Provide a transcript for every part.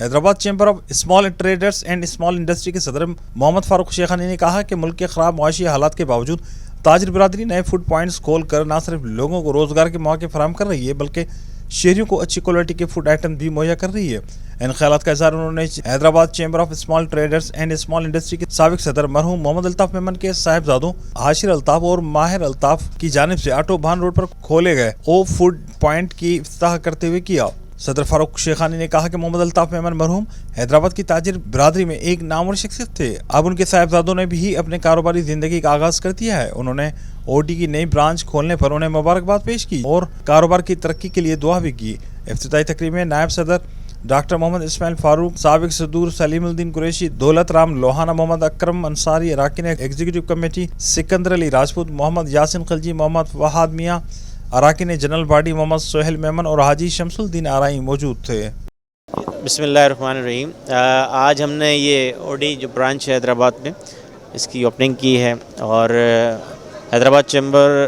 Hyderabad chamber of small traders and small industry کے صدر محمد فاروق شیخانی نے کہا کہ ملک کے خراب معاشی حالات کے باوجود تاجر برادری نئے فوڈ پوائنٹس کھول کر نہ صرف لوگوں کو روزگار کے مواقع فراہم کر رہی ہے بلکہ شہریوں کو اچھی کوالٹی کے فوڈ آئٹم بھی مہیا کر رہی ہے۔ ان خیالات کا اظہار انہوں نے Hyderabad chamber of small traders and small industry کے سابق صدر مرحوم محمد الطاف میمن کے صاحبزادوں عاشر الطاف اور ماہر الطاف کی جانب سے آٹو بھان روڈ پر کھولے گئے او فوڈ پوائنٹ کی افتتاح کرتے ہوئے کیا۔ صدر فاروق شیخانی نے کہا کہ محمد الطاف میمن مرحوم حیدرآباد کی تاجر برادری میں ایک نامور شخصیت تھے۔ اب ان کے صاحبزادوں نے بھی اپنے کاروباری زندگی کا آغاز کر دیا ہے۔ انہوں نے او ڈی کی نئی برانچ کھولنے پر انہیں مبارکباد پیش کی اور کاروبار کی ترقی کے لیے دعا بھی کی۔ افتتاحی تقریب میں نائب صدر ڈاکٹر محمد اسماعیل فاروق، سابق صدور سلیم الدین قریشی، دولت رام لوہانہ، محمد اکرم انصاری، اراکین ایگزیکٹو کمیٹی سکندر علی راجپوت، محمد یاسین خلجی، محمد فہد میاں، اراکین جنرل باڈی محمد سہیل میمن اور حاجی شمس الدین آرائی موجود تھے۔ بسم اللہ الرحمن الرحیم۔ آج ہم نے یہ او ڈی جو برانچ ہے حیدرآباد میں، اس کی اوپننگ کی ہے، اور Hyderabad chamber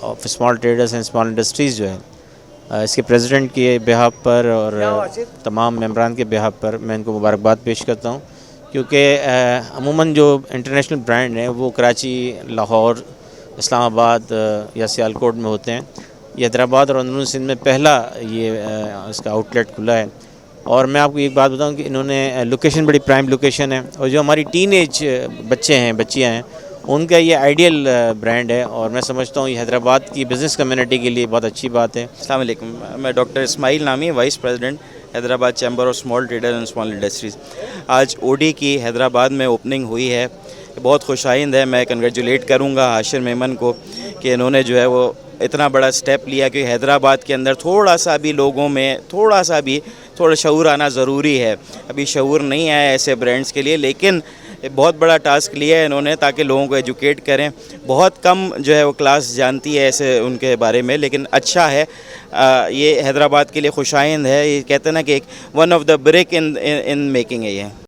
of small traders and small industries جو ہے اس کے پریزیڈنٹ کے بہاف پر اور تمام ممبران کے بہاف پر میں ان کو مبارکباد پیش کرتا ہوں، کیونکہ عموماً جو انٹرنیشنل برانڈ ہیں وہ کراچی، لاہور، اسلام آباد یا سیالکوٹ میں ہوتے ہیں۔ یہ حیدرآباد اور اندرون سندھ میں پہلا یہ اس کا آؤٹ لیٹ کھلا ہے، اور میں آپ کو ایک بات بتاؤں کہ انہوں نے لوکیشن بڑی پرائم لوکیشن ہے، اور جو ہماری ٹین ایج بچے ہیں، بچیاں ہیں، ان کا یہ آئیڈیل برانڈ ہے، اور میں سمجھتا ہوں یہ حیدرآباد کی بزنس کمیونٹی کے لیے بہت اچھی بات ہے۔ السلام علیکم، میں ڈاکٹر اسماعیل نامی، vice president Hyderabad chamber of small trader and small industries. آج او ڈی کی حیدرآباد میں اوپننگ ہوئی ہے، بہت خوش آئند ہے۔ میں کنگریچولیٹ کروں گا عاشر میمن کو کہ انہوں نے جو ہے وہ اتنا بڑا سٹیپ لیا کہ حیدرآباد کے اندر تھوڑا سا بھی لوگوں میں تھوڑا شعور آنا ضروری ہے۔ ابھی شعور نہیں آیا ایسے برانڈز کے لیے، لیکن بہت بڑا ٹاسک لیا ہے انہوں نے تاکہ لوگوں کو ایجوکیٹ کریں۔ بہت کم جو ہے وہ کلاس جانتی ہے ایسے ان کے بارے میں، لیکن اچھا ہے، یہ حیدرآباد کے لیے خوش آئند ہے۔ یہ کہتے ہیں نا کہ ایک one of the break in making ہے یہ۔